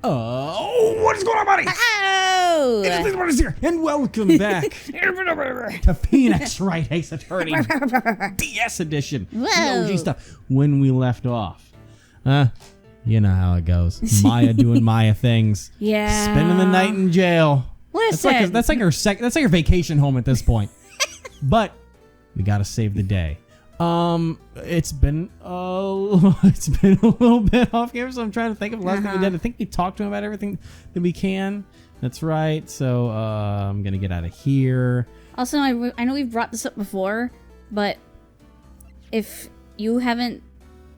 What is going on, buddy? Oh! It is Marty's here, and welcome back to Phoenix Wright Ace Attorney DS Edition. Whoa. The OG stuff. When we left off, you know how it goes. Maya doing Maya things. Yeah. Spending the night in jail. Listen. That's like her vacation home at this point. But we gotta save the day. It's been a little bit off here, so I'm trying to think of the last thing we did. I think we talked to him about everything that we can. That's right. So I'm gonna get out of here. Also, I know we've brought this up before, but if you haven't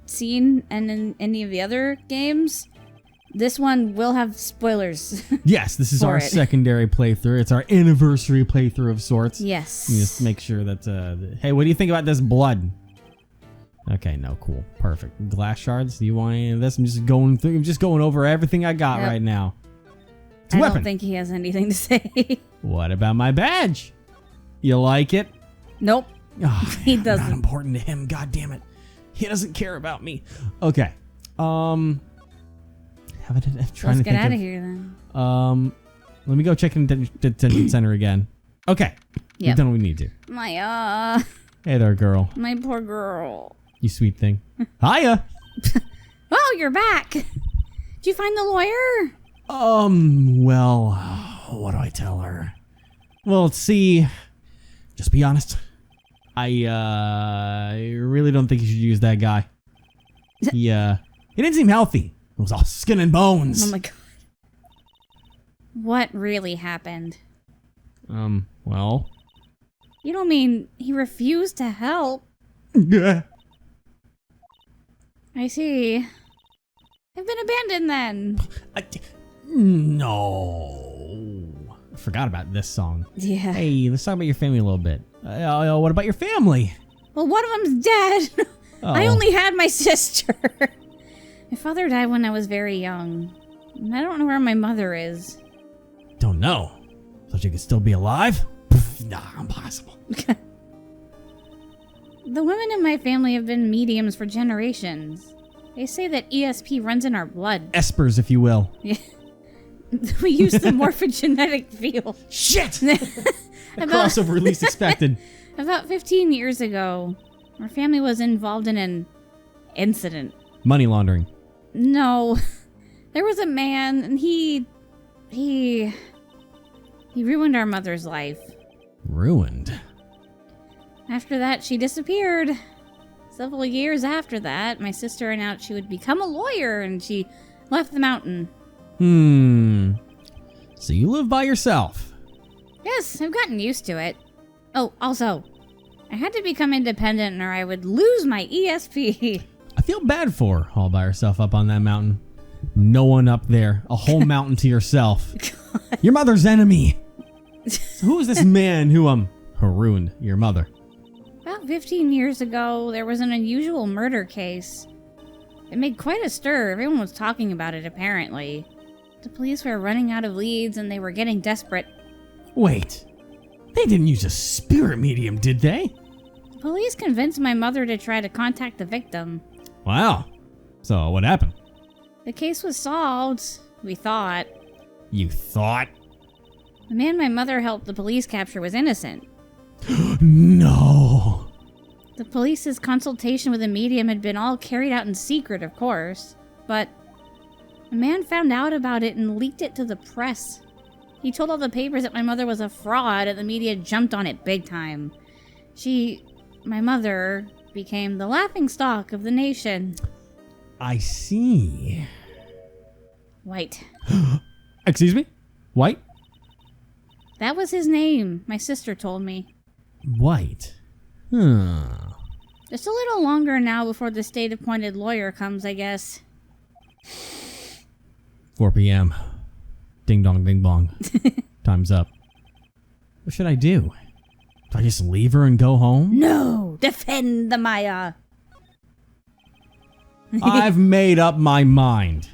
seen any of the other games, this one will have spoilers. Yes, this is our secondary playthrough. It's our anniversary playthrough of sorts. Yes. You just make sure that, hey, what do you think about this blood? Okay, no, cool. Perfect. Glass shards, do you want any of this? I'm just going over everything I got right now. It's a weapon. I don't think he has anything to say. What about my badge? You like it? Nope. Oh, He doesn't. Not important to him, god damn it. He doesn't care about me. Okay. Let's get out of here then. Let me go check in the detention center again. Okay. We've done what we need to. Maya. Hey there, girl. My poor girl. You sweet thing. Hiya. Oh, you're back. Did you find the lawyer? Well, what do I tell her? Well, let's see. Just be honest. I really don't think you should use that guy. He didn't seem healthy. It was all skin and bones. Oh my god. What really happened? Well. You don't mean he refused to help? I see. I've been abandoned then. No. I forgot about this song. Yeah. Hey, let's talk about your family a little bit. What about your family? Well, one of them's dead. I only had my sister. My father died when I was very young. And I don't know where my mother is. Don't know. Thought you could still be alive? Nah, impossible. The women in my family have been mediums for generations. They say that ESP runs in our blood. Espers, if you will. Yeah. We use the morphogenetic field. Shit! A crossover least expected. About 15 years ago, our family was involved in an incident. Money laundering. No. There was a man, and he ruined our mother's life. Ruined? After that, she disappeared. Several years after that, my sister announced she would become a lawyer, and she left the mountain. So you live by yourself? Yes, I've gotten used to it. Oh, also, I had to become independent or I would lose my ESP. I feel bad for her, all by herself up on that mountain. No one up there. A whole mountain to yourself. God. Your mother's enemy. So who is this man who ruined your mother? About 15 years ago, there was an unusual murder case. It made quite a stir. Everyone was talking about it, apparently. The police were running out of leads and they were getting desperate. Wait. They didn't use a spirit medium, did they? The police convinced my mother to try to contact the victim. Wow. So what happened? The case was solved, we thought. You thought? The man my mother helped the police capture was innocent. No. The police's consultation with the medium had been all carried out in secret, of course, but a man found out about it and leaked it to the press. He told all the papers that my mother was a fraud and the media jumped on it big time. My mother, became the laughingstock of the nation. I see. White. Excuse me? White? That was his name, my sister told me. White. Just a little longer now before the state-appointed lawyer comes, I guess. 4 p.m. Ding dong, ding bong. Time's up. What should I do? Do I just leave her and go home? No! Defend the Maya! I've made up my mind.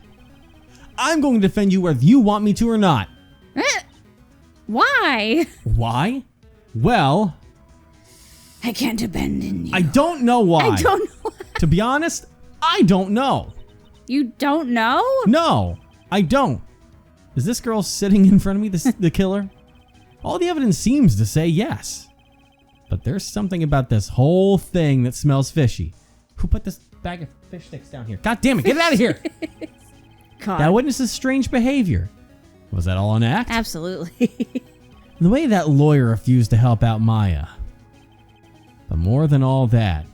I'm going to defend you whether you want me to or not. Why? Why? Well, I can't abandon you. I don't know why. I don't know. To be honest, I don't know. You don't know? No. I don't. Is this girl sitting in front of me the killer? All the evidence seems to say yes. But there's something about this whole thing that smells fishy. Who put this bag of fish sticks down here? God damn it, get it out of here! God. That witness's strange behavior. Was that all an act? Absolutely. The way that lawyer refused to help out Maya. But more than all that,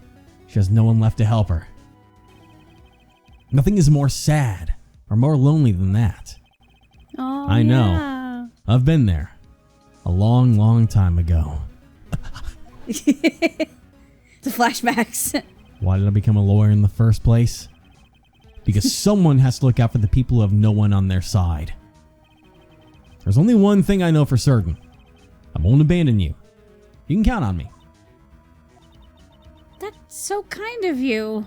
she has no one left to help her. Nothing is more sad or more lonely than that. Oh, I know. yeah. I've been there. A long, long time ago. The flashbacks. Why did I become a lawyer in the first place? Because someone has to look out for the people who have no one on their side. There's only one thing I know for certain. I won't abandon you. You can count on me. That's so kind of you.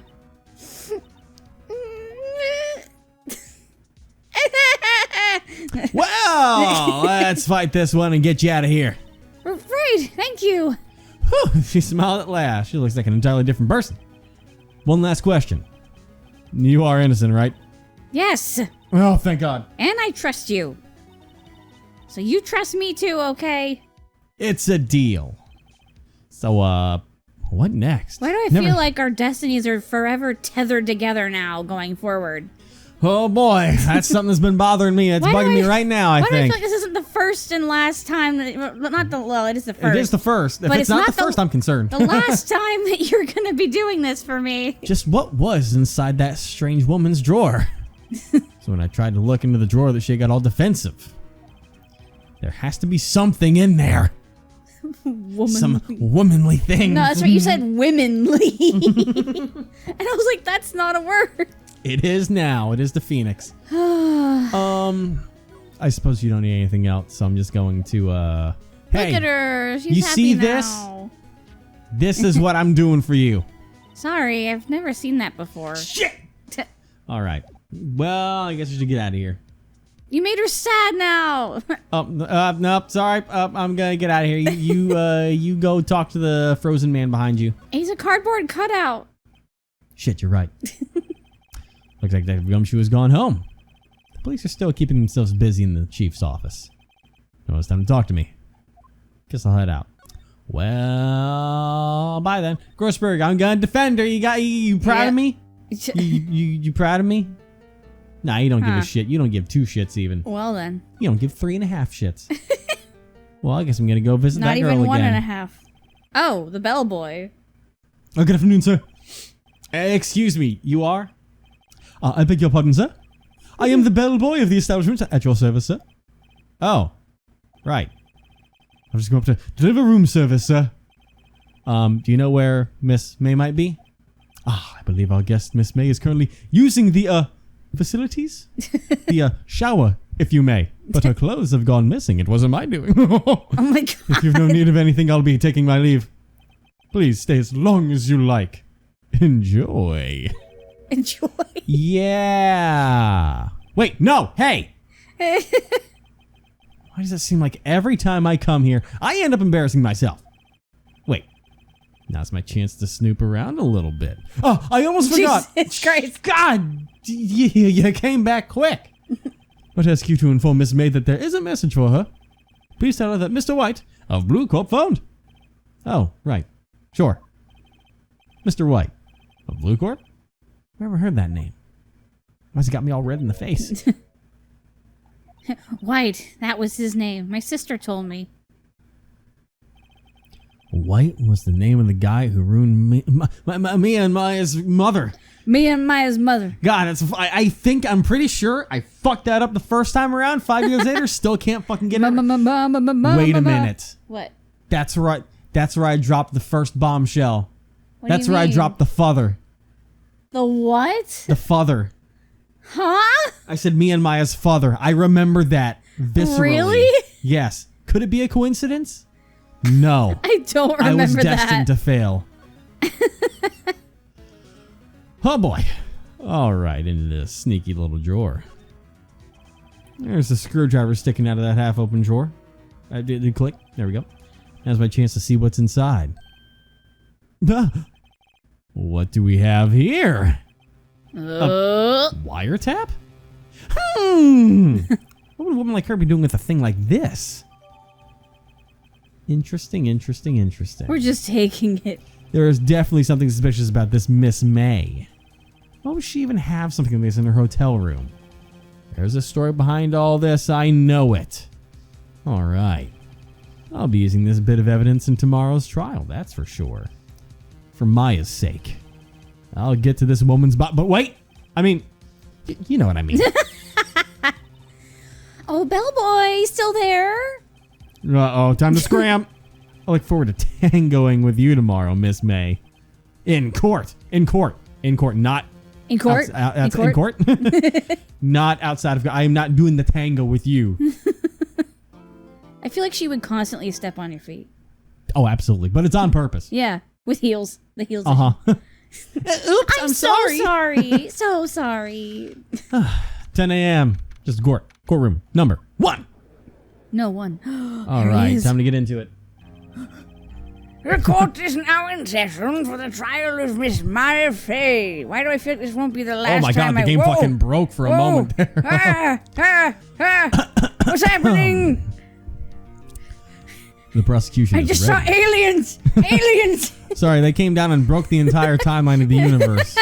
Well, let's fight this one and get you out of here. Right, thank you. Whew, she smiled at last. She looks like an entirely different person. One last question. You are innocent, right? Yes, Oh, thank God. and I trust you. So you trust me too, okay? It's a deal. So, what next? Why do I feel like our destinies are forever tethered together now going forward? Oh boy, that's something that's been bothering me. It's Why do bugging me right now, I Why do I think. feel like this isn't the first and last time that, not the, well, it is the first. It is the first. If But it's not the first, I'm concerned. The last time that you're gonna be doing this for me. Just what was inside that strange woman's drawer? So when I tried to look into the drawer, that she got all defensive. There has to be something in there. Some womanly thing. No, that's right. You said womanly. And I was like, that's not a word. It is now. It is the Phoenix. I suppose you don't need anything else, so I'm just going to, hey. Look at her. She's you happy see now. this? This is what I'm doing for you. Sorry, I've never seen that before. Shit! All right. Well, I guess we should get out of here. You made her sad now. Nope. Sorry. I'm gonna get out of here. You go talk to the frozen man behind you. He's a cardboard cutout. Shit, you're right. Looks like that Gumshoe has gone home. The police are still keeping themselves busy in the chief's office. No, it's time to talk to me. Guess I'll head out. Well, bye then. Grossberg, I'm gonna defend her. You proud of me? You proud of me? Nah, you don't give a shit. You don't give 2 shits even. Well then. You don't give 3.5 shits. Well, I guess I'm gonna go visit Not that girl even again. 1.5. Oh, the bellboy. Oh, good afternoon, sir. Excuse me, you are? I beg your pardon, sir. I am the bellboy of the establishment at your service, sir. Oh, right. I've just come up to deliver room service, sir. Do you know where Miss May might be? I believe our guest, Miss May, is currently using the, facilities? The, shower, if you may. But her clothes have gone missing. It wasn't my doing. Oh my god. If you've no need of anything, I'll be taking my leave. Please stay as long as you like. Enjoy. Enjoy. Yeah. Wait, no, hey. Why does it seem like every time I come here, I end up embarrassing myself? Wait. Now's my chance to snoop around a little bit. Oh, I almost forgot. Jesus Christ. God, you came back quick. I'd ask you to inform Miss May that there is a message for her. Please tell her that Mr. White of Blue Corp phoned. Oh, right. Sure. Mr. White of Blue Corp? Never heard that name. Why's it got me all red in the face? White, that was his name. My sister told me. White was the name of the guy who ruined me and Maya's mother. Me and Maya's mother. God, I'm pretty sure I fucked that up the first time around. 5 years later, still can't fucking get it. Wait a minute. What? That's right. That's where I dropped the first bombshell. What do That's you where I mean? dropped the father. The what? The father. Huh? I said me and Maya's father. I remember that viscerally. Really? Yes. Could it be a coincidence? No. I don't remember I was destined that. to fail. Oh boy. All right, into this sneaky little drawer. There's a screwdriver sticking out of that half-open drawer. I did click. There we go. Now's my chance to see what's inside. What do we have here? A wiretap? What would a woman like her be doing with a thing like this? Interesting. We're just taking it. There is definitely something suspicious about this Miss May. Why would she even have something like this in her hotel room? There's a story behind all this, I know it. Alright. I'll be using this bit of evidence in tomorrow's trial, that's for sure. For Maya's sake. I'll get to this woman's but wait! I mean, you know what I mean. Oh, bellboy, still there? Uh-oh, time to scram. I look forward to tangoing with you tomorrow, Miss May. In court. Not In court? in court. Not outside of. I am not doing the tango with you. I feel like she would constantly step on your feet. Oh, absolutely, but it's on purpose. Yeah, with heels. The heels. Oops, I'm sorry. So sorry. So sorry. 10 a.m. Just courtroom number 1. No one. All right, time to get into it. The court is now in session for the trial of Miss Maya Fay. Why do I feel like this won't be the last time? Oh my god, the game fucking broke for a moment there. What's happening? The prosecution I is just ready. saw aliens! Aliens! Sorry, they came down and broke the entire timeline of the universe.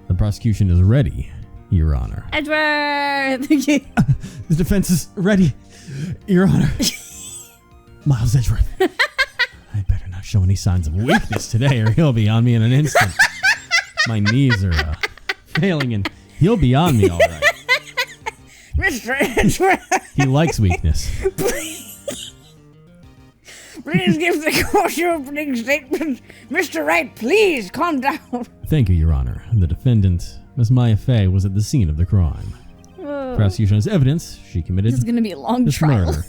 The prosecution is ready, Your Honor. Edward! The defense is ready, Your Honor. Miles Edgeworth. I better not show any signs of weakness today or he'll be on me in an instant. My knees are failing and he'll be on me all right. Mr. Edgeworth! He likes weakness. Please give the court your opening statement. Mr. Wright, please calm down. Thank you, Your Honor. The defendant, Miss Maya Fay, was at the scene of the crime. Prosecution has evidence she committed This is going to be a long this trial. murder.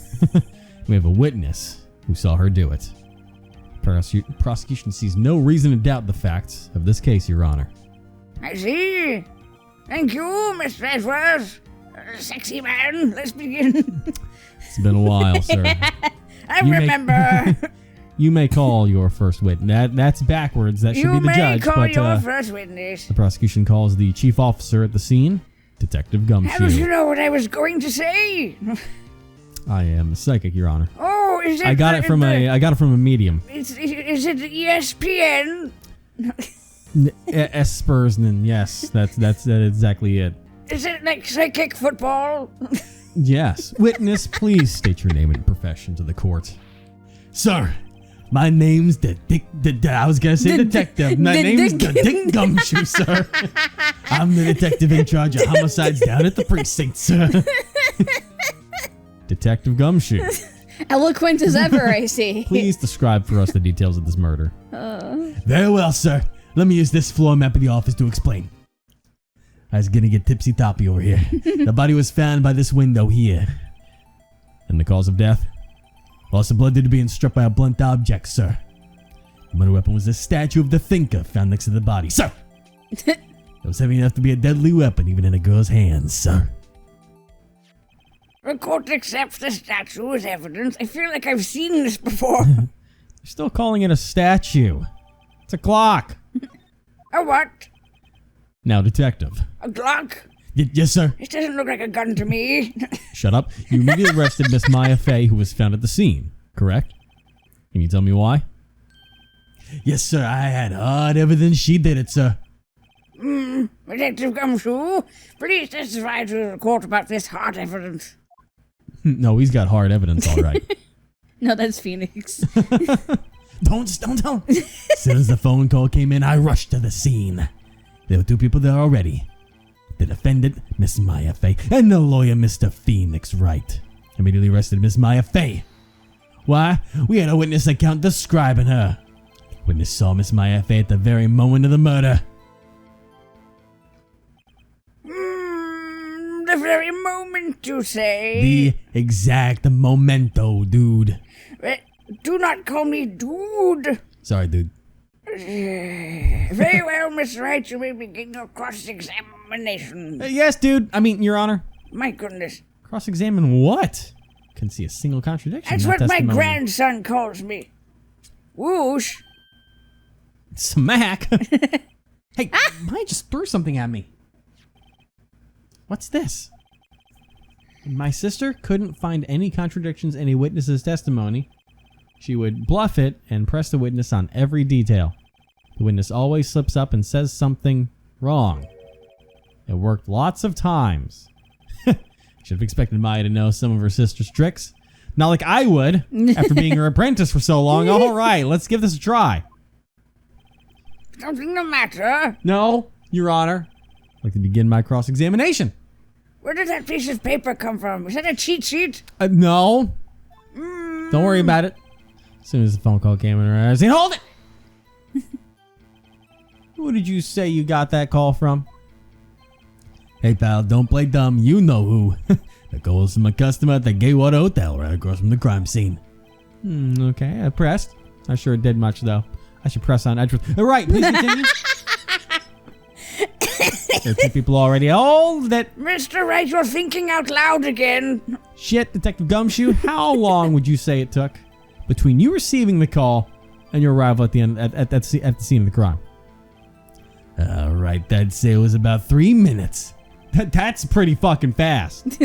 We have a witness who saw her do it. Prosecution sees no reason to doubt the facts of this case, Your Honor. I see. Thank you, Mr. Edgeworth. Sexy man, let's begin. It's been a while, sir. I remember. You may call your first witness. That's backwards. That should You be the may judge. call But your first witness. the prosecution calls the chief officer at the scene, Detective How did you Gumshoe. know what I was going to say? I am a psychic, Your Honor. Oh, is it? I got it from a medium. Is it ESPN? Espersnen, yes, that's exactly it. Is it like psychic football? Yes. Witness, please state your name and profession to the court. Sir, my name's I was gonna say detective. My name's Dick Gumshoe, sir. I'm the detective in charge of homicides down at the precinct, sir. Detective Gumshoe. Eloquent as ever, I see. Please describe for us the details of this murder. Very well, sir. Let me use this floor map of the office to explain. I was gonna get tipsy-toppy over here. The body was found by this window here. And the cause of death? Loss of blood due to being struck by a blunt object, sir. The murder weapon was a statue of the thinker found next to the body, sir. It was heavy enough to be a deadly weapon, even in a girl's hands, sir. The court accepts the statue as evidence. I feel like I've seen this before. You're still calling it a statue. It's a clock. A what? Now, detective. A Glock? Yes, sir. This doesn't look like a gun to me. Shut up. You immediately arrested Miss Maya Fay, who was found at the scene, correct? Can you tell me why? Yes, sir. I had hard evidence she did it, sir. Detective Gumshoe, please testify to the court about this hard evidence. No, he's got hard evidence, all right. No, that's Phoenix. Don't tell him. As soon as the phone call came in, I rushed to the scene. There were 2 people there already. The defendant, Miss Maya Fay, and the lawyer, Mr. Phoenix Wright. Immediately arrested Miss Maya Fay. Why? We had a witness account describing her. Witness saw Miss Maya Fay at the very moment of the murder. The very moment, you say? The exact momento, dude. Do not call me dude. Sorry, dude. Very well, Mr. Wright, you may begin your cross-examination. Yes, dude. I mean, Your Honor. My goodness. Cross-examine what? Couldn't see a single contradiction. That's in that what my testimony. grandson calls me. Whoosh. Smack. Hey, Maya just threw something at me. What's this? My sister couldn't find any contradictions in a witness's testimony. She would bluff it and press the witness on every detail. The witness always slips up and says something wrong. It worked lots of times. Should have expected Maya to know some of her sister's tricks. Not like I would, after being her apprentice for so long. All right, let's give this a try. Something the matter? No, Your Honor. I'd like to begin my cross-examination. Where did that piece of paper come from? Is that a cheat sheet? No. Don't worry about it. As soon as the phone call came in her eyes, hold it! Who did you say you got that call from? Hey, pal, don't play dumb. You know who. The call is from a customer at the Gateway Hotel right across from the crime scene. Okay, I pressed. Not sure it did much, though. I should press on edge. All right, please continue. There are two people already. Hold it. Mr. Wright, you're thinking out loud again. Shit, Detective Gumshoe, how long would you say it took between you receiving the call and your arrival at the scene of the crime? All right, I'd say it was about 3 minutes. That's pretty fucking fast.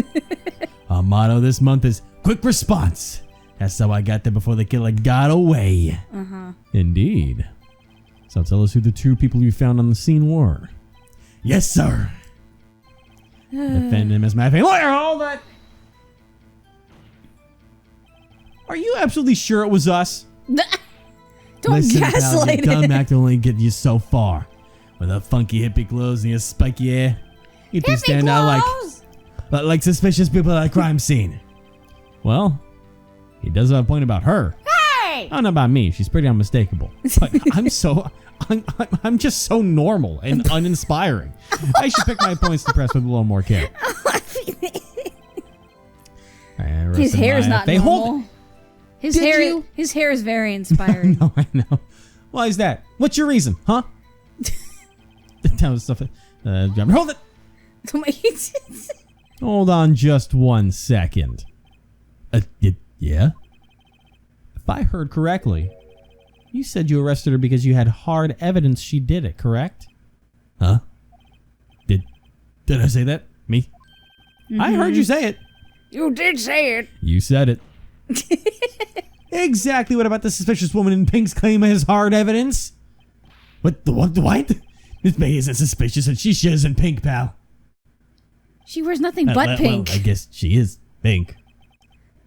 Our motto this month is quick response. That's how I got there before the killer got away. Indeed. So tell us who the two people you found on the scene were. Yes, sir. Defendant Miss Maffei. Lawyer, hold it. Are you absolutely sure it was us? Don't Listen, pal, gaslight your dumb it. act will only get you so far. With her funky hippie clothes and your spiky hair, you two stand out like suspicious people at a crime scene. Well, he does have a point about her. Hey! I don't know about me. She's pretty unmistakable. But I'm just so normal and uninspiring. I should pick my points to press with a little more care. His hair is not normal. His hair is very inspiring. No, I know. Why is that? What's your reason, huh? That was stuff. Hold it. Hold on just 1 second. Yeah? If I heard correctly, you said you arrested her because you had hard evidence she did it, correct? Huh? Did I say that? Me? I heard you say it. You did say it. You said it. Exactly. What about the suspicious woman in pink's claim as hard evidence? What? This May isn't suspicious and she shiz in pink, pal. She wears nothing but pink. Well, I guess she is pink.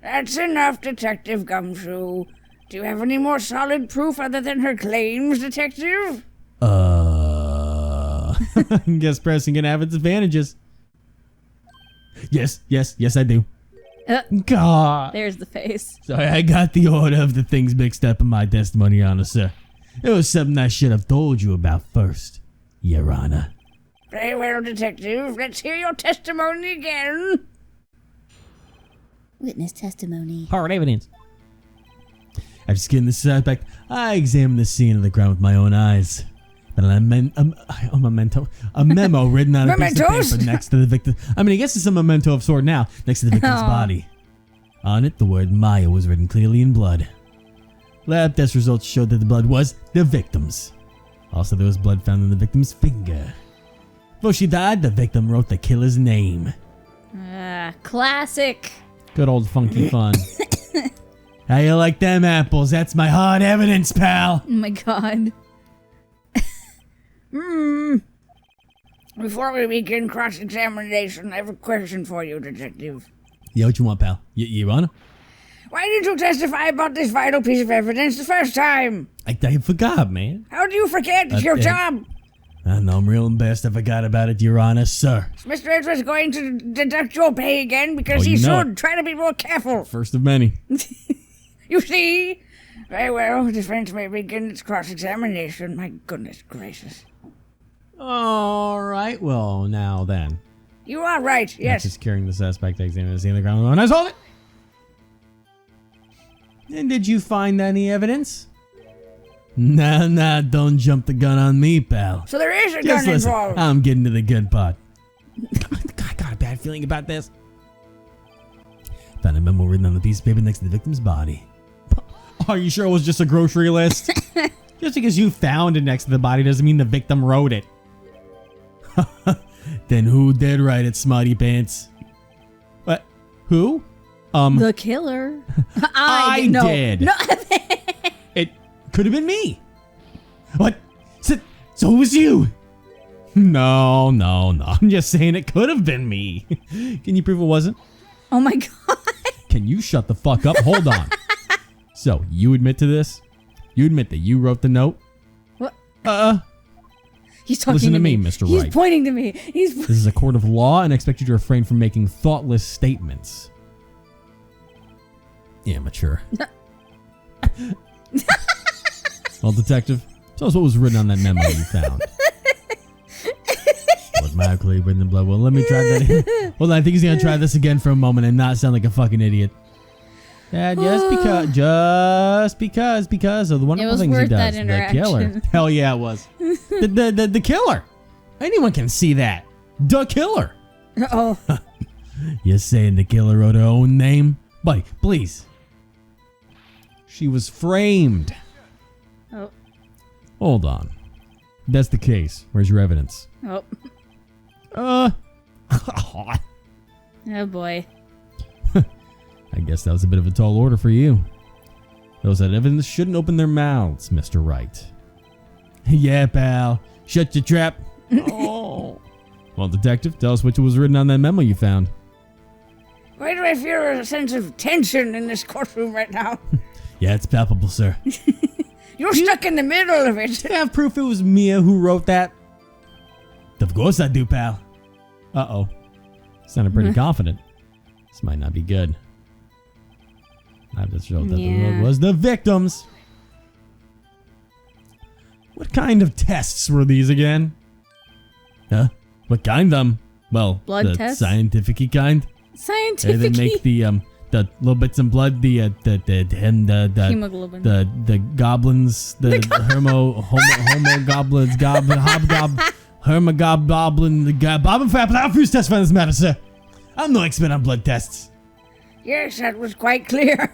That's enough, Detective Gumshoe. Do you have any more solid proof other than her claims, Detective? I guess pressing can have its advantages. Yes, I do. God. There's the face. Sorry, I got the order of the things mixed up in my testimony, Your Honor, sir. It was something I should have told you about first, Your Honor. Very well, Detective. Let's hear your testimony again. Witness testimony. Hard evidence. After skinning the suspect, I examined the scene of the crime with my own eyes. Then a memo written on a piece of paper next to the victim. I mean, I guess it's a memento of sort now, next to the victim's body. On it, the word Maya was written clearly in blood. Lab test results showed that the blood was the victim's. Also, there was blood found on the victim's finger. Before she died, the victim wrote the killer's name. Classic. Good old funky fun. How you like them apples? That's my hard evidence, pal. Oh my god. Before we begin cross-examination, I have a question for you, Detective. Yeah, what you want, pal? You wanna? Why did you testify about this vital piece of evidence the first time? I forgot, man. How do you forget? It's your job. I know, I'm real embarrassed. I forgot about it, Your Honor, sir. Mr. Edwards is going to deduct your pay again because he should. Try to be more careful. First of many. You see? Very well, defense may begin its cross-examination. My goodness gracious. All right, well, now then. You are right, yes. Just carrying the suspect, examining the scene of the crime. Nice, hold it! And did you find any evidence? Nah, don't jump the gun on me, pal. So there is a gun involved. I'm getting to the good part. I got a bad feeling about this. Found a memo written on the piece of paper next to the victim's body. Are you sure it was just a grocery list? Just because you found it next to the body doesn't mean the victim wrote it. Then who did write it, smarty pants? What? Who? The killer. I no. did. No. It could have been me. What? So it was you? No. I'm just saying it could have been me. Can you prove it wasn't? Oh my god. Can you shut the fuck up? Hold on. So, you admit to this? You admit that you wrote the note? What? He's talking Listen to me, me. Mr. He's Wright. pointing to me. This is a court of law, and I expect you to refrain from making thoughtless statements. Amateur. Well, detective, tell us what was written on that memo you found. Blood mildly written in blood. Well, let me try that. Hold on, I think he's gonna try this again for a moment and not sound like a fucking idiot. Yeah, just because of the wonderful things he does. The killer. Hell yeah, it was. The killer. Anyone can see that. The killer. Oh. You're saying the killer wrote her own name? Buddy, please. She was framed. Oh. Hold on. If that's the case. Where's your evidence? Oh. Oh boy. I guess that was a bit of a tall order for you. Those that evidence shouldn't open their mouths, Mr. Wright. Yeah, pal. Shut your trap. Oh. Well, detective, tell us what was written on that memo you found. Why do I feel a sense of tension in this courtroom right now? Yeah, it's palpable, sir. You're stuck in the middle of it. Do you have proof it was Mia who wrote that? Of course I do, pal. Uh-oh. Sounded pretty confident. This might not be good. I just showed that the road was the victims. What kind of tests were these again? Huh? What kind of them? Well, blood the tests? scientific-y kind. Scientific. They make the little bits of blood, the hemoglobin. the goblins, the homo goblins, hermogoblin, the bobbin fap. I refuse to testify in this matter, sir. I'm no expert on blood tests. Yes, that was quite clear.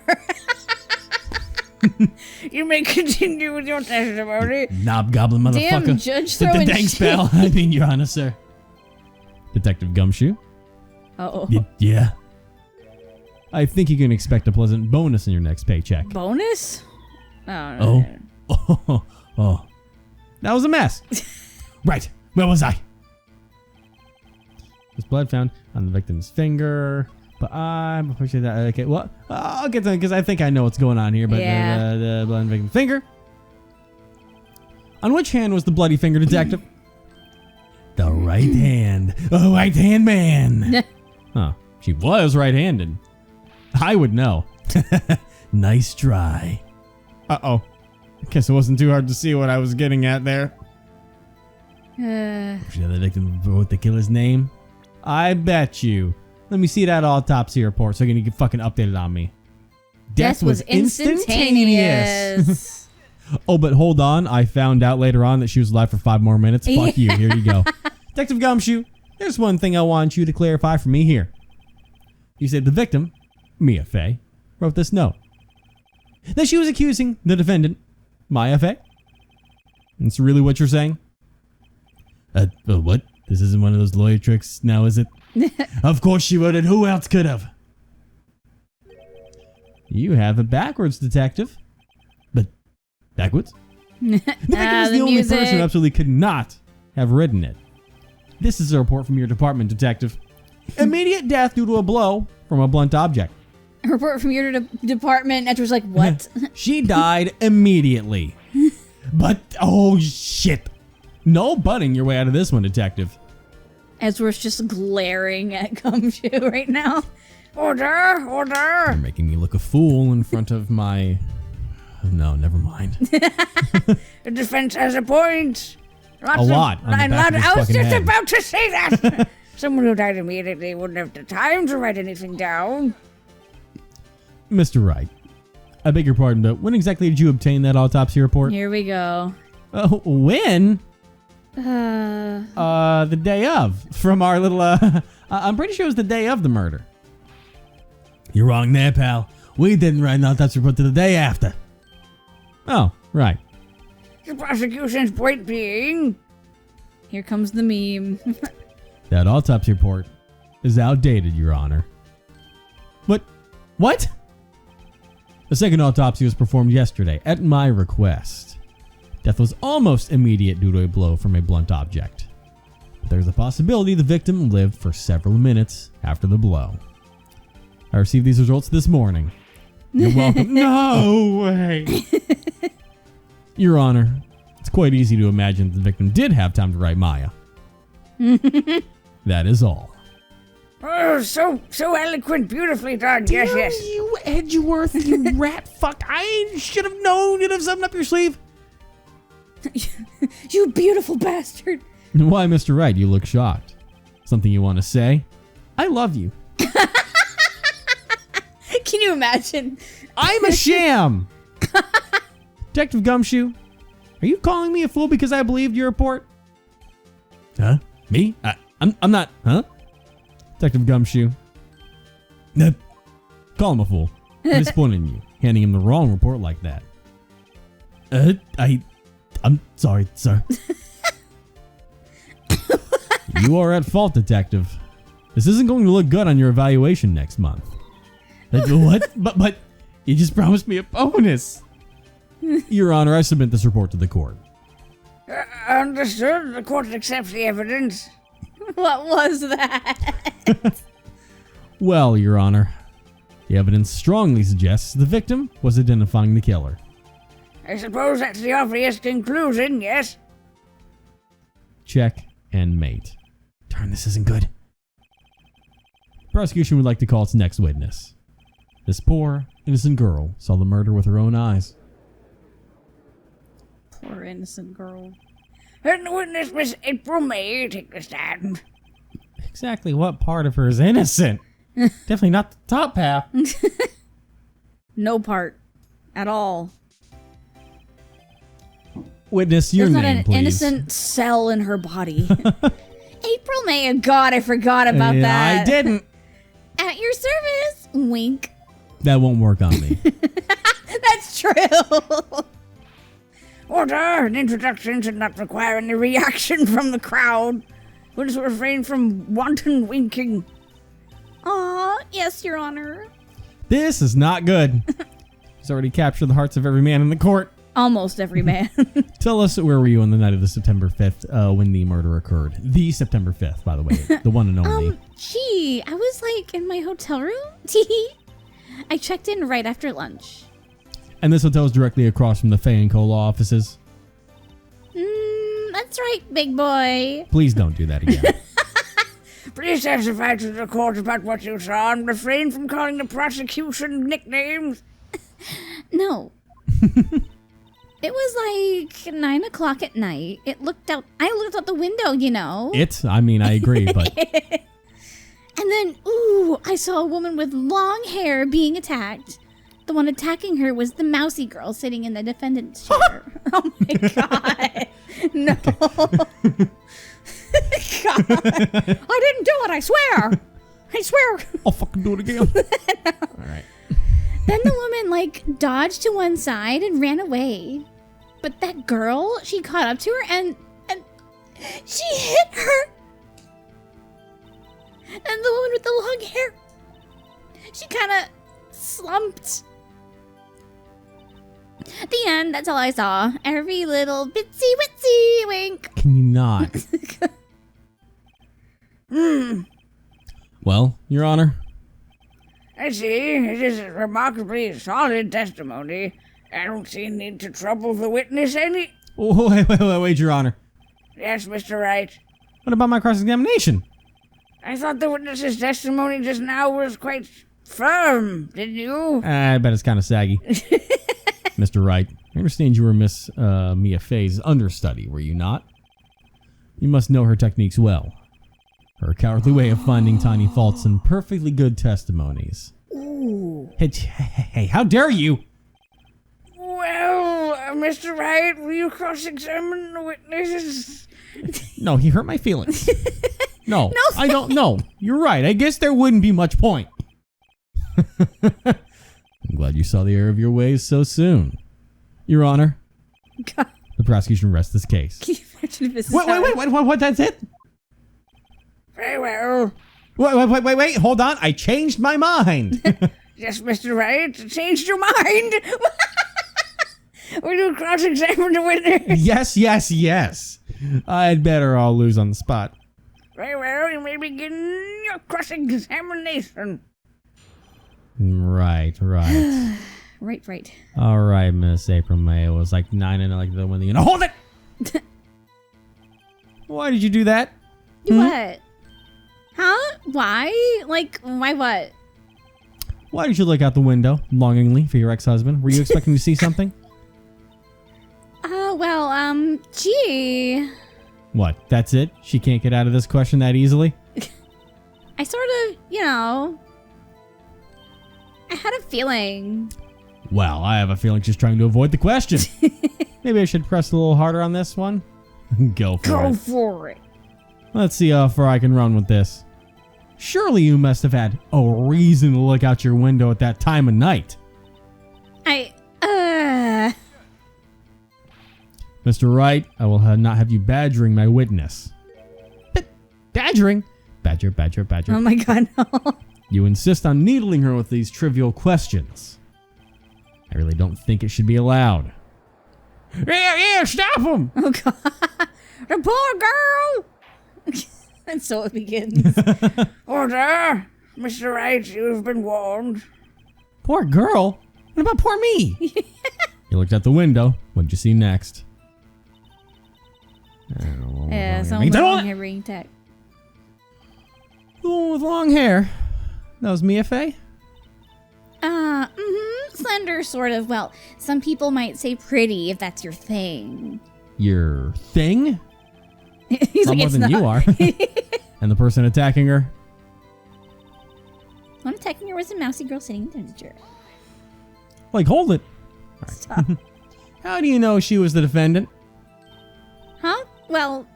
You may continue with your testimony. Knob goblin motherfucker. Damn, Judge throwing Thanks, shit. pal. I mean, Your Honor, sir. Detective Gumshoe. Uh-oh. Yeah. I think you can expect a pleasant bonus in your next paycheck. Bonus? Oh. Oh. That was a mess. Right. Where was I? There's blood found on the victim's finger. But I'm pushing that. Okay, well, I'll get to it because I think I know what's going on here. But Yeah. the blood on the victim's finger. On which hand was the bloody finger, detective? The right hand. The right hand man. Huh. She was right-handed. I would know. Nice try. Uh-oh. Guess it wasn't too hard to see what I was getting at there. Should the victim wrote the killer's name? I bet you. Let me see that autopsy report so you can fucking update it on me. Death was instantaneous. Oh, but hold on. I found out later on that she was alive for 5 more minutes. Fuck you. Here you go. Detective Gumshoe, there's one thing I want you to clarify for me here. You said the victim, Mia Fey, wrote this note. That she was accusing the defendant, Maya Fey. That's really what you're saying? What? This isn't one of those lawyer tricks now, is it? Of course she wrote it. Who else could have? You have it backwards, detective. But backwards? The victim is the only person who absolutely could not have written it. This is a report from your department, detective. Immediate death due to a blow from a blunt object. A report from your department. Edward's like, what? She died immediately. But, oh shit. No butting your way out of this one, detective. Ezra's just glaring at Gumshoe right now. Order! You're making me look a fool in front of my... No, never mind. The defense has a point. A lot on the back of his I was fucking just head. about to say that. Someone who died immediately wouldn't have the time to write anything down. Mr. Wright, I beg your pardon, but when exactly did you obtain that autopsy report? Here we go. When? The day of. From our little, I'm pretty sure it was the day of the murder. You're wrong there, pal. We didn't write an autopsy report to the day after. Oh, right. The prosecution's point being... Here comes the meme. That autopsy report is outdated, Your Honor. But, what? The second autopsy was performed yesterday at my request. Death was almost immediate due to a blow from a blunt object. But there's a possibility the victim lived for several minutes after the blow. I received these results this morning. You're welcome. No way! Your Honor, it's quite easy to imagine the victim did have time to write Maya. That is all. Oh, so eloquent, beautifully done. Yes, yes. You, Edgeworth, you rat fuck. I should have known you'd have something up your sleeve. You beautiful bastard. Why, Mr. Wright, you look shocked. Something you want to say? I love you. Can you imagine? I'm a sham. Detective Gumshoe, are you calling me a fool because I believed your report? Huh? Me? I'm not, huh? Detective Gumshoe. Call him a fool. I'm disappointed in you, handing him the wrong report like that. I'm sorry, sir. You are at fault, Detective. This isn't going to look good on your evaluation next month. What? But you just promised me a bonus. Your Honor, I submit this report to the court. Understood. The court accepts the evidence. What was that? Well, Your Honor, the evidence strongly suggests the victim was identifying the killer. I suppose that's the obvious conclusion, yes? Check and mate. Darn, this isn't good. Prosecution would like to call its next witness. This poor, innocent girl saw the murder with her own eyes. Poor innocent girl. And the witness, Miss April May, take the stand. Exactly what part of her is innocent? Definitely not the top half. No part. At all. Witness, your There's name, not an please. innocent cell in her body. April May. God, I forgot about that. I didn't. At your service. Wink. That won't work on me. That's true. Order! An introduction should not require any reaction from the crowd. We'll just refrain from wanton winking. Aw, yes, Your Honor. This is not good. He's already captured the hearts of every man in the court. Almost every man. Tell us, where were you on the night of the September 5th when the murder occurred? The September 5th, by the way. The one and only. Gee, I was like in my hotel room. I checked in right after lunch. And this hotel is directly across from the Fay and Cola offices. That's right, big boy. Please don't do that again. Please testify to the court about what you saw and refrain from calling the prosecution nicknames. No. It was like 9 o'clock at night. I looked out the window, you know. I agree, but... And then, I saw a woman with long hair being attacked. The one attacking her was the mousy girl sitting in the defendant's chair. Oh my god. No. God. I didn't do it, I swear. I swear. I'll fucking do it again. No. All right. Then the woman, dodged to one side and ran away. But that girl, she caught up to her and she hit her. And the woman with the long hair, she kind of slumped. At the end, that's all I saw. Every little bitsy witsy wink. Can you not? Well, Your Honor. I see. It is a remarkably solid testimony. I don't see a need to trouble the witness any. Oh, wait, Your Honor. Yes, Mr. Wright. What about my cross-examination? I thought the witness's testimony just now was quite firm, didn't you? I bet it's kind of saggy. Mr. Wright, I understand you were Miss Mia Fay's understudy, were you not? You must know her techniques well. Her cowardly way of finding tiny faults in perfectly good testimonies. Ooh. Hey, how dare you? Well, Mr. Wright, will you cross-examine the witnesses? No, he hurt my feelings. No, No, I don't know. You're right. I guess there wouldn't be much point. I'm glad you saw the error of your ways so soon. Your Honor, God. the prosecution rests this case. Can you imagine if this is Wait, what? That's it? Very well. Wait, hold on. I changed my mind. Yes, Mr. Wright, changed your mind. Will you cross-examine the witness? Yes. I'd better all lose on the spot. Very well, you may begin your cross-examination. Right. Right. All right, Miss April May. It was like 9 and like the one. Hold it! Why did you do that? What? Huh? Why? Like, why what? Why did you look out the window longingly for your ex-husband? Were you expecting to see something? Gee. What? That's it? She can't get out of this question that easily? I sort of, I had a feeling. Well, I have a feeling she's trying to avoid the question. Maybe I should press a little harder on this one. Go for it. Let's see how far I can run with this. Surely you must have had a reason to look out your window at that time of night. Mr. Wright, I will not have you badgering my witness. Badgering? Badger. Oh my god, no. You insist on needling her with these trivial questions. I really don't think it should be allowed. Yeah, stop him! Oh god. The poor girl! And so it begins. Order! Mr. Wright, you've been warned. Poor girl? What about poor me? You looked out the window. What'd you see next? Yeah, someone with long hair bringing tech. The one with long hair. That was Mia Fey? Slender, sort of. Well, some people might say pretty, if that's your thing. Your thing? He's Not like, more it's than not. you are. And the person attacking her? The one attacking her was a mousy girl sitting in the furniture. Like, hold it. Stop. How do you know she was the defendant? Huh? Well,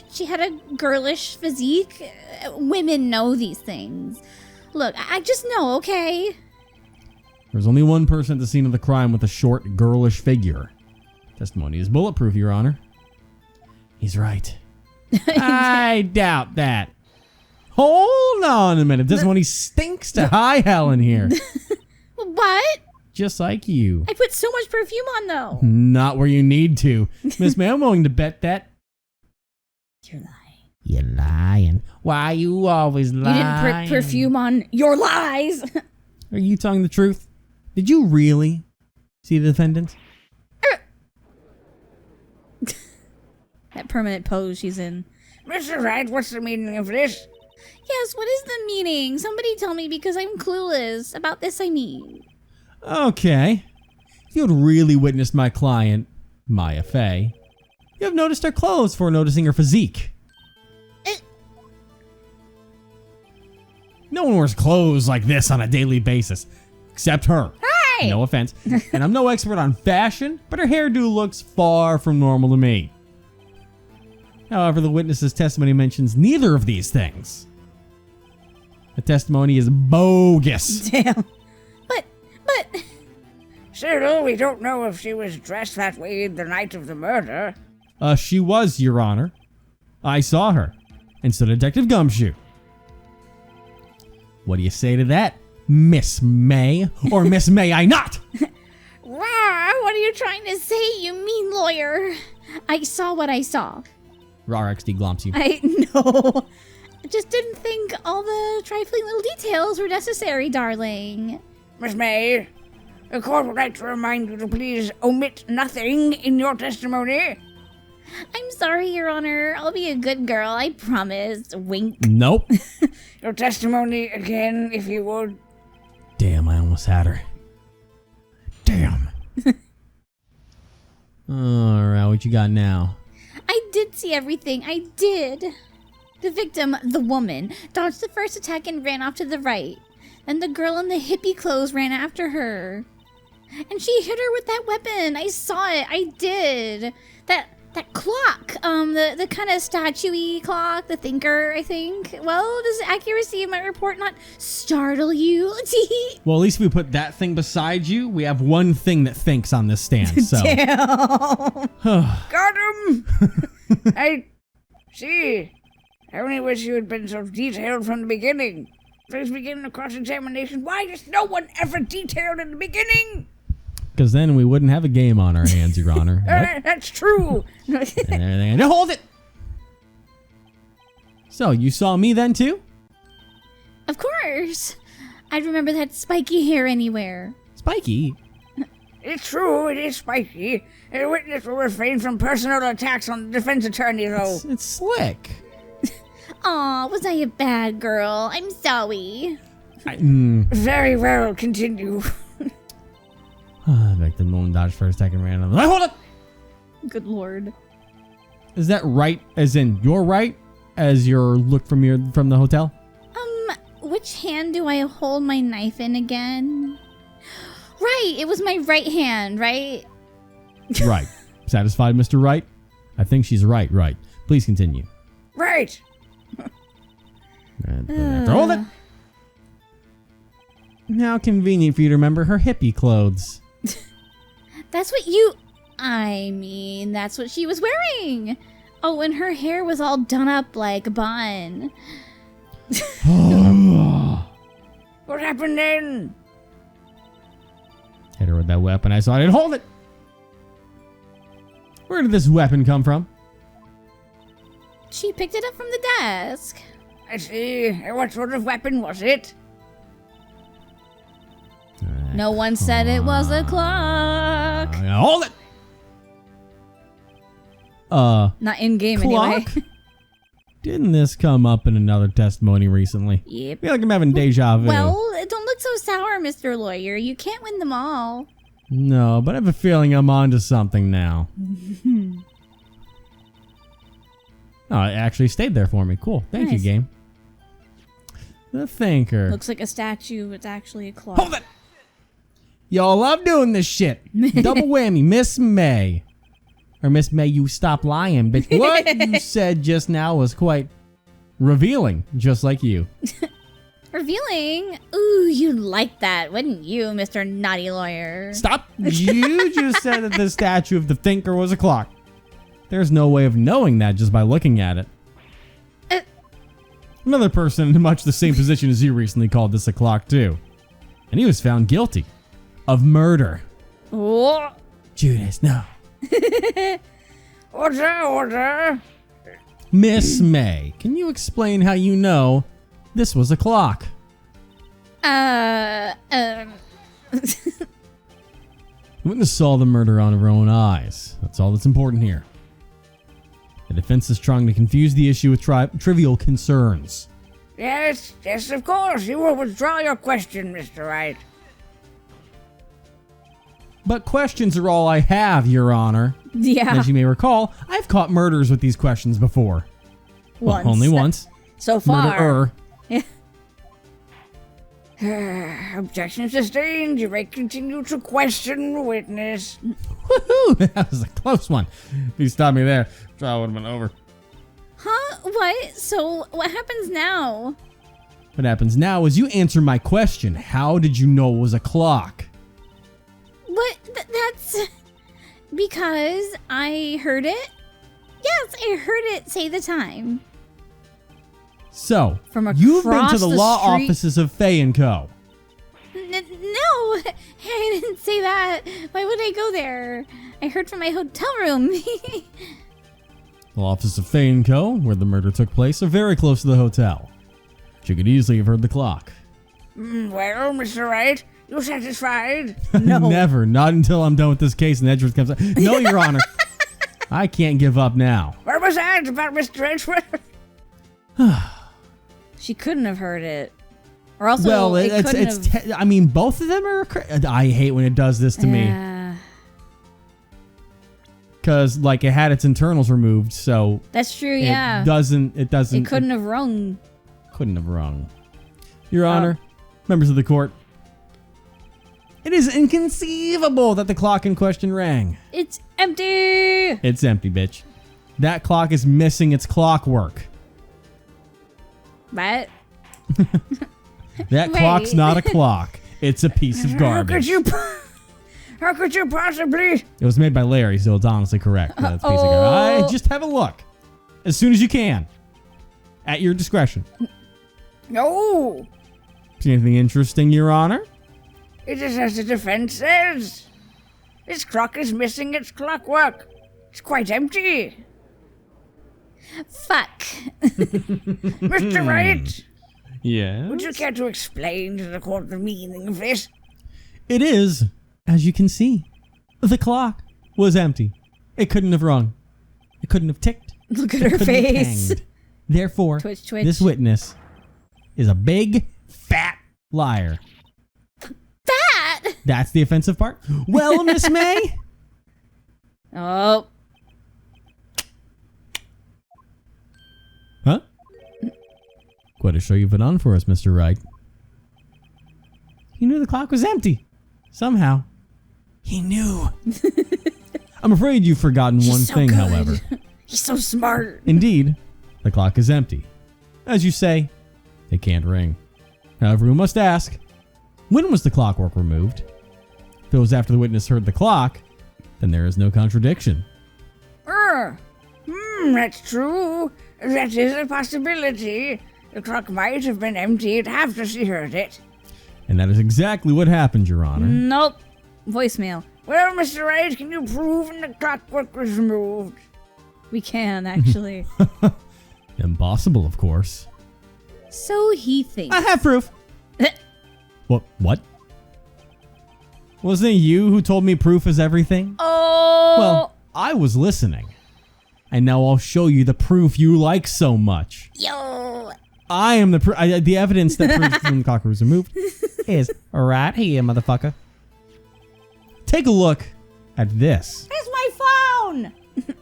she had a girlish physique. Women know these things. Look, I just know, okay? There's only one person at the scene of the crime with a short, girlish figure. Testimony is bulletproof, Your Honor. He's right. I doubt that. Hold on a minute. Testimony stinks to high hell in here. What? Just like you. I put so much perfume on, though. Not where you need to. Miss May, I'm willing to bet that. You're lying. You're lying. Why you always lying? You didn't put perfume on your lies. Are you telling the truth? Did you really see the defendant? That permanent pose she's in. Mr. Wright, what's the meaning of this? Yes, what is the meaning? Somebody tell me because I'm clueless. About this I mean. Okay. If you had really witnessed my client, Maya Fey, you have noticed her clothes before noticing her physique. No one wears clothes like this on a daily basis, except her. Hey! No offense. And I'm no expert on fashion, but her hairdo looks far from normal to me. However, the witness's testimony mentions neither of these things. The testimony is bogus. Damn. But... Still, we don't know if she was dressed that way the night of the murder. She was, Your Honor. I saw her. And so did Detective Gumshoe. What do you say to that, Miss May? Or Miss May I not? Rawr, what are you trying to say, you mean lawyer? I saw what I saw. RXD glomps you. I know. I just didn't think all the trifling little details were necessary, darling. Miss May, the court would like to remind you to please omit nothing in your testimony. I'm sorry, Your Honor. I'll be a good girl, I promise. Wink. Nope. Your testimony again, if you would. Damn, I almost had her. Damn. Alright, what you got now? I did see everything. I did. The victim, the woman, dodged the first attack and ran off to the right. Then the girl in the hippie clothes ran after her. And she hit her with that weapon. I saw it. I did. That clock, the kind of statue-y clock, the thinker, I think. Well, does the accuracy of my report not startle you? Well, at least if we put that thing beside you, we have one thing that thinks on this stand, so. Damn. Got him! I see. I only wish you had been so detailed from the beginning. Please begin the cross-examination. Why is no one ever detailed in the beginning? Because then we wouldn't have a game on our hands, Your Honor. That's true. Now hold it! So, you saw me then too? Of course. I'd remember that spiky hair anywhere. Spiky? It's true, it is spiky. A witness will refrain from personal attacks on the defense attorney, though. It's slick. Aw, was I a bad girl? I'm sorry. Very well, continue. Victim won't dodge for a second random. Hold it! Good lord. Is that right? As in your right? As your look from the hotel? Which hand do I hold my knife in again? Right, it was my right hand, right? Right. Satisfied, Mr. Wright? I think she's right. Please continue. Right. Hold it! How convenient for you to remember her hippie clothes. That's what that's what she was wearing. Oh, and her hair was all done up like a bun. What happened then? Hit her with that weapon. I saw it. Hold it! Where did this weapon come from? She picked it up from the desk. I see. What sort of weapon was it? No one said it was a clock. Hold it! Not in game clock? anyway. Didn't this come up in another testimony recently? Yep. I feel like I'm having deja vu. Well, don't look so sour, Mr. Lawyer. You can't win them all. No, but I have a feeling I'm onto something now. Oh, it actually stayed there for me. Cool. Thank you, Nice. game. The thinker. Looks like a statue. It's actually a clock. Hold it! Y'all love doing this shit. Double whammy, Miss May. Or Miss May, you stop lying, bitch. What you said just now was quite revealing, just like you. Revealing? Ooh, you'd like that, wouldn't you, Mr. Naughty Lawyer? Stop. You just said that the statue of the thinker was a clock. There's no way of knowing that just by looking at it. Another person in much the same position as you recently called this a clock too. And he was found guilty of murder. Oh. Judas, no. Order. Miss May, can you explain how you know this was a clock? Witness saw the murder on her own eyes. That's all that's important here. The defense is trying to confuse the issue with trivial concerns. Yes, of course. You will withdraw your question, Mr. Wright. But questions are all I have, Your Honor. Yeah. As you may recall, I've caught murders with these questions before. Once. Well, only once. So far. Murderer. Objection sustained. You may continue to question the witness. Woohoo! That was a close one. If you stopped me there, trial would have been over. Huh? What? So what happens now? What happens now is you answer my question. How did you know it was a clock? What? That's because I heard it. Yes, I heard it say the time. So, From you've been across to the the law street- offices of Fay & Co. No, I didn't say that. Why would I go there? I heard from my hotel room. The law offices of Fay & Co., where the murder took place, are very close to the hotel. You could easily have heard the clock. Well, Mr. Wright, you satisfied? No. Never. Not until I'm done with this case and Edgeworth comes up. No, Your Honor. I can't give up now. What was that about Mr. Edgeworth? She couldn't have heard it. Or also, Well, it I mean, both of them are. I hate when it does this to me. Because, like, it had its internals removed, so. That's true, It yeah. doesn't. It couldn't have rung. Couldn't have rung. Your Honor, members of the court, it is inconceivable that the clock in question rang. It's empty. It's empty, bitch. That clock is missing its clockwork. What? That Wait. clock's not a clock. It's a piece of garbage. How could you possibly? It was made by Larry, so it's honestly correct. That's a piece of garbage. Just have a look. As soon as you can. At your discretion. No, See anything interesting, Your Honor? it is as the defense says. This clock is missing its clockwork. It's quite empty. Fuck. Mr. Wright, Yes. would you care to explain to the court the meaning of this? It is, as you can see, the clock was empty. It couldn't have rung. It couldn't have ticked. Look at It her couldn't have face. panged. Therefore, Twitch, twitch. this witness is a big, fat liar. Fat. That's the offensive part. Well, Miss May, Oh. huh? Quite a show you've put on for us, Mr. Wright. He knew the clock was empty. Somehow. He knew. I'm afraid you've forgotten one He's so thing, good. however. He's so smart. Indeed, the clock is empty. As you say, it can't ring. However, we must ask, when was the clockwork removed? If it was after the witness heard the clock, then there is no contradiction. That's true. That is a possibility. The clock might have been emptied after she heard it. And that is exactly what happened, Your Honor. Nope. Voicemail. Well, Mr. Wright, can you prove when the clockwork was removed? We can, actually. Impossible, of course. So he thinks. I have proof. What? Wasn't it you who told me proof is everything? Oh. Well, I was listening. And now I'll show you the proof you like so much. Yo. I am the evidence that proves when the clock was removed is right here, motherfucker. Take a look at this. It's my phone.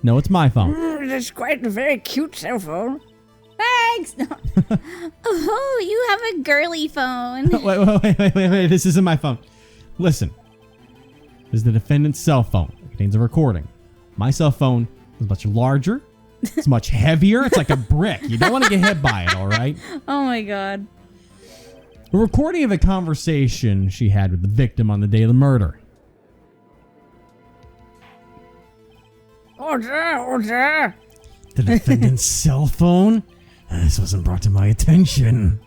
No, it's my phone. That's quite a very cute cell phone. Thanks. No. Oh, you have a girly phone. Wait. This isn't my phone. Listen. This is the defendant's cell phone. It contains a recording. My cell phone is much larger. It's much heavier. It's like a brick. You don't want to get hit by it, all right? Oh my god. A recording of a conversation she had with the victim on the day of the murder. Order. The defendant's cell phone? This wasn't brought to my attention.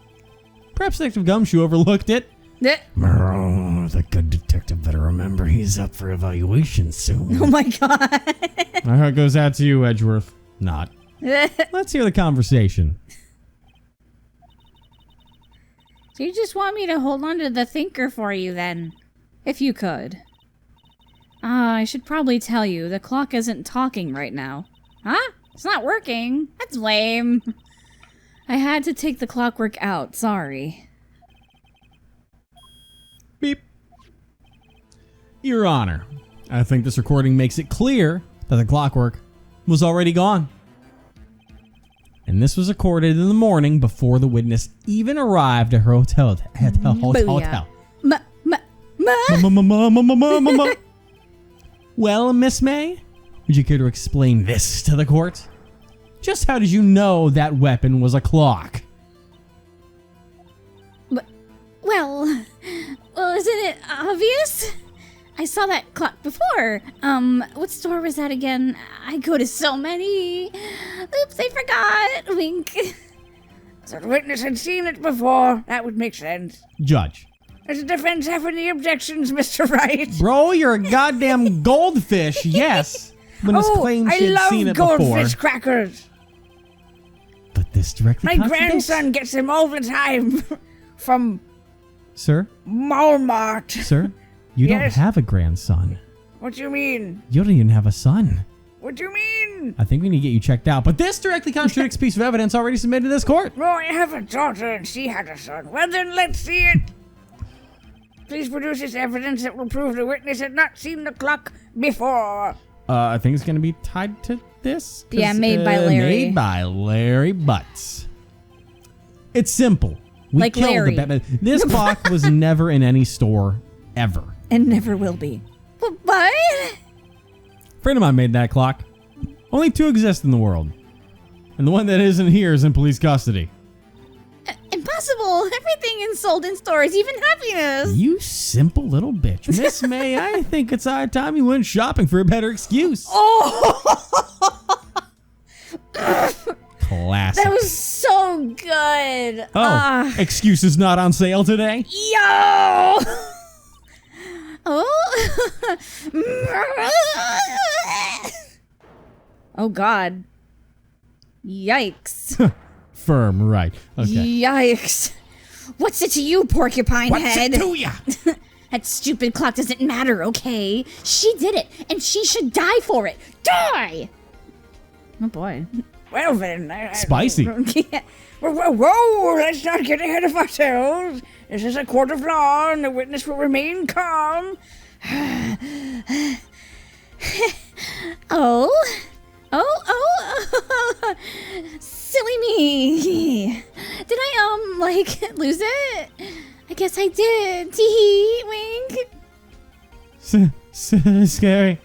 Perhaps Detective Gumshoe overlooked it. Oh, the good detective better remember he's up for evaluation soon. Oh my god. My heart goes out to you, Edgeworth. Not. Let's hear the conversation. So you just want me to hold on to the thinker for you then? If you could. I should probably tell you, the clock isn't talking right now. Huh? It's not working. That's lame. I had to take the clockwork out, sorry. Beep. Your Honor, I think this recording makes it clear that the clockwork was already gone. And this was recorded in the morning before the witness even arrived at her hotel. Booyah. Well, Miss May, would you care to explain this to the court? Just how did you know that weapon was a clock? Well, isn't it obvious? I saw that clock before. What store was that again? I go to so many. Oops, I forgot. Wink. So the witness had seen it before. That would make sense. Judge. Does the defense have any objections, Mr. Wright? Bro, you're a goddamn goldfish, yes. When it's claimed I she had love seen it goldfish before. crackers. But this directly My contradicts. grandson gets them all the time from Sir? Walmart. Sir? You Yes? don't have a grandson. What do you mean? You don't even have a son. What do you mean? I think we need to get you checked out. But this directly contradicts a piece of evidence already submitted to this court. Well, I have a daughter and she had a son. Well, then let's see it. Please produce this evidence that will prove the witness had not seen the clock before. I think it's going to be tied to this. 'Cause, Yeah, made by Larry. Made by Larry Butts. It's simple. We Like killed Larry. the Batman. This clock was never in any store, ever. And never will be. What? A friend of mine made that clock. Only two exist in the world. And the one that isn't here is in police custody. Impossible. Everything is sold in stores, even happiness. You simple little bitch. Miss May, I think it's high time you went shopping for a better excuse. Oh. Classic. That was so good. Oh, excuses not on sale today? Yo! Oh. Oh, God. Yikes. Firm, right. Okay. Yikes. What's it to you, porcupine head? What's it to ya? That stupid clock doesn't matter, okay? She did it, and she should die for it. Die! Oh, boy. Well then, Spicy. Yeah. Whoa, let's not get ahead of ourselves. This is a court of law, and the witness will remain calm. Oh. Silly me. Did I, lose it? I guess I did. Tee wink. Scary.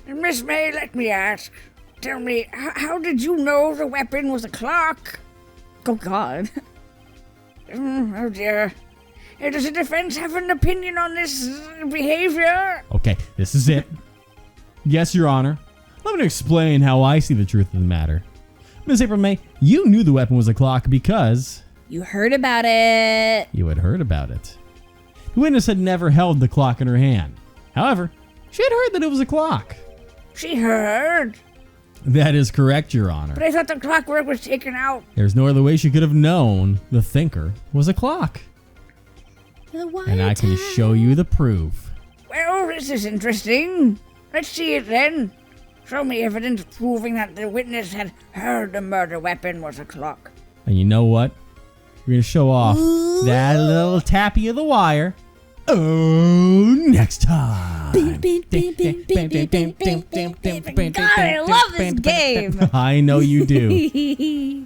Miss May, let me ask. Tell me, how did you know the weapon was a clock? Oh, God. Oh, dear. Does the defense have an opinion on this behavior? Okay, this is it. Yes, Your Honor. Let me explain how I see the truth of the matter. Miss April May, you knew the weapon was a clock because You heard about it. you had heard about it. The witness had never held the clock in her hand. However, she had heard that it was a clock. She heard. That is correct, Your Honor. But I thought the clockwork was taken out. There's no other way she could have known the thinker was a clock. And I can show you the proof. Well, this is interesting. Let's see it then. Show me evidence proving that the witness had heard the murder weapon was a clock. And you know what? We're going to show off that little tappy of the wire. Oh, next time. God, I love this game. I know you do.